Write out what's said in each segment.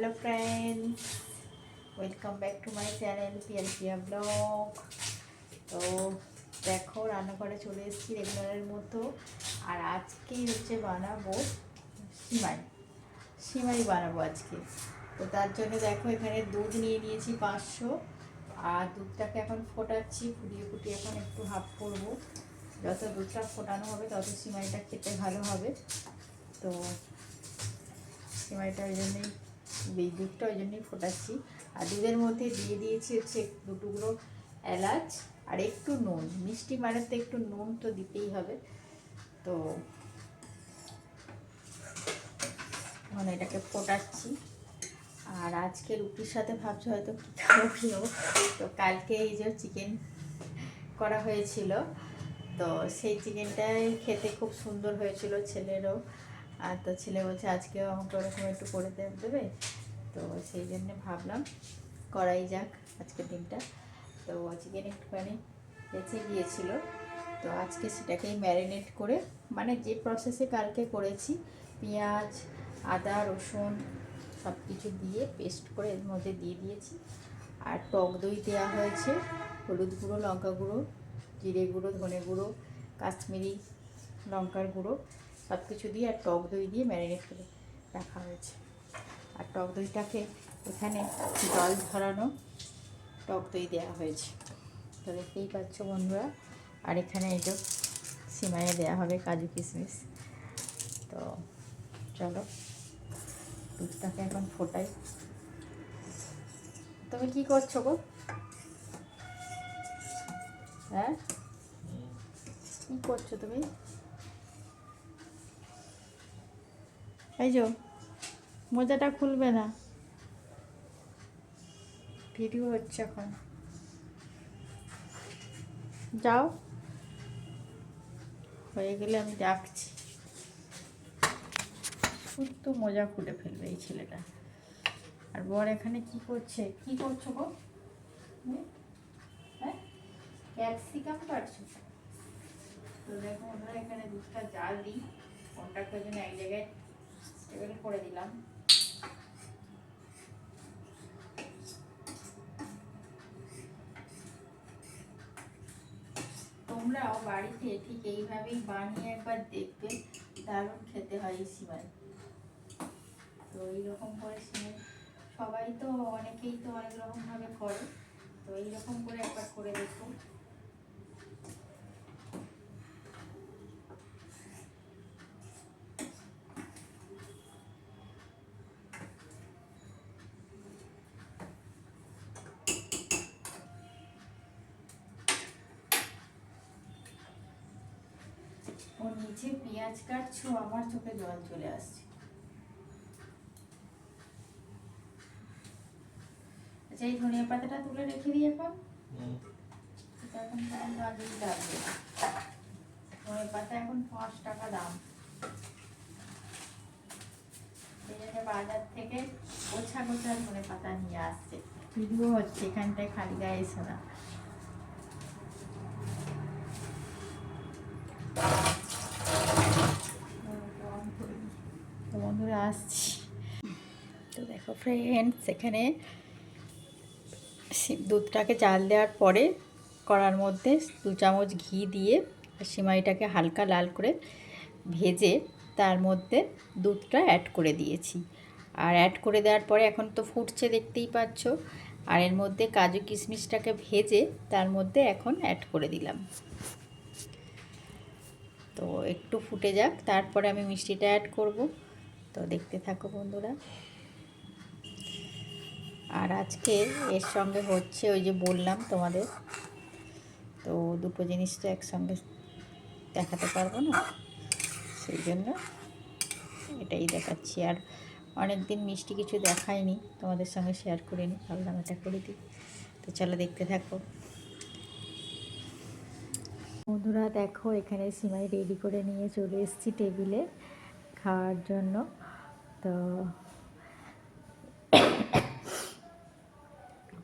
Hello friends, welcome back to my channel Piya blog. তো দেখো, রান্নাঘরে চলে এসেছি রেগুলারের মতো। আর আজকেই বানাবো সিমাই সিমাই বানাবো আজকে। তো তার জন্য দেখো, এখানে দুধ নিয়ে নিয়েছি 500। আর দুধটাকে এখন ফোটাচ্ছি, ফুটিয়ে এখন একটু হাফ করবো। যত দুধটা ফোটানো হবে তত সিমাইটা খেতে ভালো হবে। তো সিমাইটা ওই জন্যই, দুধটা ওই জন্যই ফোটাচ্ছি। আর দুধের মধ্যে দিয়ে দিয়েছি 2 টুকরো এলাচ আর একটু নুন। মিষ্টি মানে তো একটু নুন তো দিতেই হবে। তো মানে এটাকে ফোটাচ্ছি। আর আজকে রুটির সাথে ভাবছি হয়তো কী খাবো। তো কালকে এই যে চিকেন করা হয়েছিল, তো সেই চিকেনটাই খেতে খুব সুন্দর হয়েছিল ছেলেরও। আর তো ছেলে বলছে আজকেও আমাকে ওরকম একটু করে দেবে। তো সেই জন্যে ভাবলাম করাই যাক আজকের দিনটা। তো চিকেন একটুখানি বেঁচে গিয়েছিল, তো আজকে সেটাকেই ম্যারিনেট করে, মানে যে প্রসেসে কালকে করেছি, পেঁয়াজ আদা রসুন সব কিছু দিয়ে পেস্ট করে এর মধ্যে দিয়ে দিয়েছি। আর টক দই দেওয়া হয়েছে, হলুদ গুঁড়ো, লঙ্কা গুঁড়ো, জিরে গুঁড়ো, ধনে গুঁড়ো, কাশ্মীরি লঙ্কার গুঁড়ো সব কিছু দিয়ে আর টক দই দিয়ে ম্যারিনেট করে রাখা হয়েছে। আর টক দইটাকে এখানে জল ঝরানো টক দই দেওয়া হয়েছে, তো দেখতেই পাচ্ছ বন্ধুরা। আর এখানে এই যে সিমাইয়ে দেওয়া হবে কাজু কিশমিশ। তো চলো দুধটাকে এখন ফোটাই। তুমি কি করছো গো? হ্যাঁ, কি করছো তুমি? এই যে মোজাটা খুলবে না, ভিডিও হচ্ছে এখন। যাও, হয়ে গেলে আমি ডাকছি। শুধু মোজা খুলে ফেলবে এই ছেলেটা। আর বর এখানে কি করছে? কি করছো গো? হ্যাঁ, ক্যাপসিকাম কাটছো? তো দেখো আমরা এখানে দুধটা জাল দিই, কন্টাক্ট জন্য এক জায়গায় স্টেবল করে দিলাম। তোমরাও বাড়িতে ঠিক এইভাবেই বানিয়ে একবার দেখবে, দারুণ খেতে হয় এই সিমাই। তো এইরকম করে সিমাই সবাই তো, অনেকেই তো অনেক রকমভাবে করে, তো এইরকম করে একবার করে দেখো। ও নিচে পেঁয়াজ কাটছো, আমার চোখে জল চলে আসছে। আচ্ছা, এই ধনিয়া পাতাটা তুলে রেখে দিই এখন। এখন কাজেই লাগবে। ধনিয়া পাতা এখন 5 টাকা দাম। সেই জন্য বাজার থেকে গোছা গোছা ধনে পাতা নিয়ে আসছে। ভিডিও হচ্ছে, এখানটায় খালি গায়ে এসো না। তো বন্ধুরা আসছি। তো দেখো ফ্রেন্ডস, এখানে দুধটাকে জাল দেওয়ার পরে কড়ার মধ্যে 2 চামচ ঘি দিয়ে সিমাইটাকে হালকা লাল করে ভেজে তার মধ্যে দুধটা অ্যাড করে দিয়েছি। আর অ্যাড করে দেওয়ার পরে এখন তো ফুটছে, দেখতেই পাচ্ছ। আর এর মধ্যে কাজু কিশমিশটাকে ভেজে তার মধ্যে এখন অ্যাড করে দিলাম। তো একটু ফুটে যাক, তারপরে আমি মিষ্টিটা অ্যাড করব। তো দেখতে থাকো বন্ধুরা। আর আজকে এর সঙ্গে হচ্ছে, ওই যে বললাম তোমাদের, তো দুটো জিনিস তো একসঙ্গে দেখাতে পারবো না, সেই জন্য এটাই দেখাচ্ছি। আর অনেক দিন মিষ্টি কিছু দেখাইনি, তোমাদের সঙ্গে শেয়ার করিনি, ভাবলাম এটা করে দিই। তো চলো দেখতে থাকো বন্ধুরা। দেখো এখানে সিমাই রেডি করে নিয়ে চলে এসেছি টেবিলে খাওয়ার জন্য। তো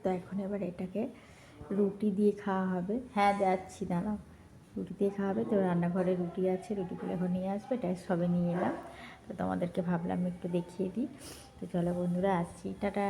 তো এখন এবার এটাকে রুটি দিয়ে খাওয়া হবে। হ্যাঁ যাচ্ছি, দাঁড়াও, রুটি দিয়ে খাওয়া হবে। তো রান্নাঘরে রুটি আছে, রুটিগুলো এখন নিয়ে আসবে, এটা সবে নিয়ে এলাম। তো তোমাদেরকে ভাবলাম একটু দেখিয়ে দিই। তো চলো বন্ধুরা, আসছি, টাটা।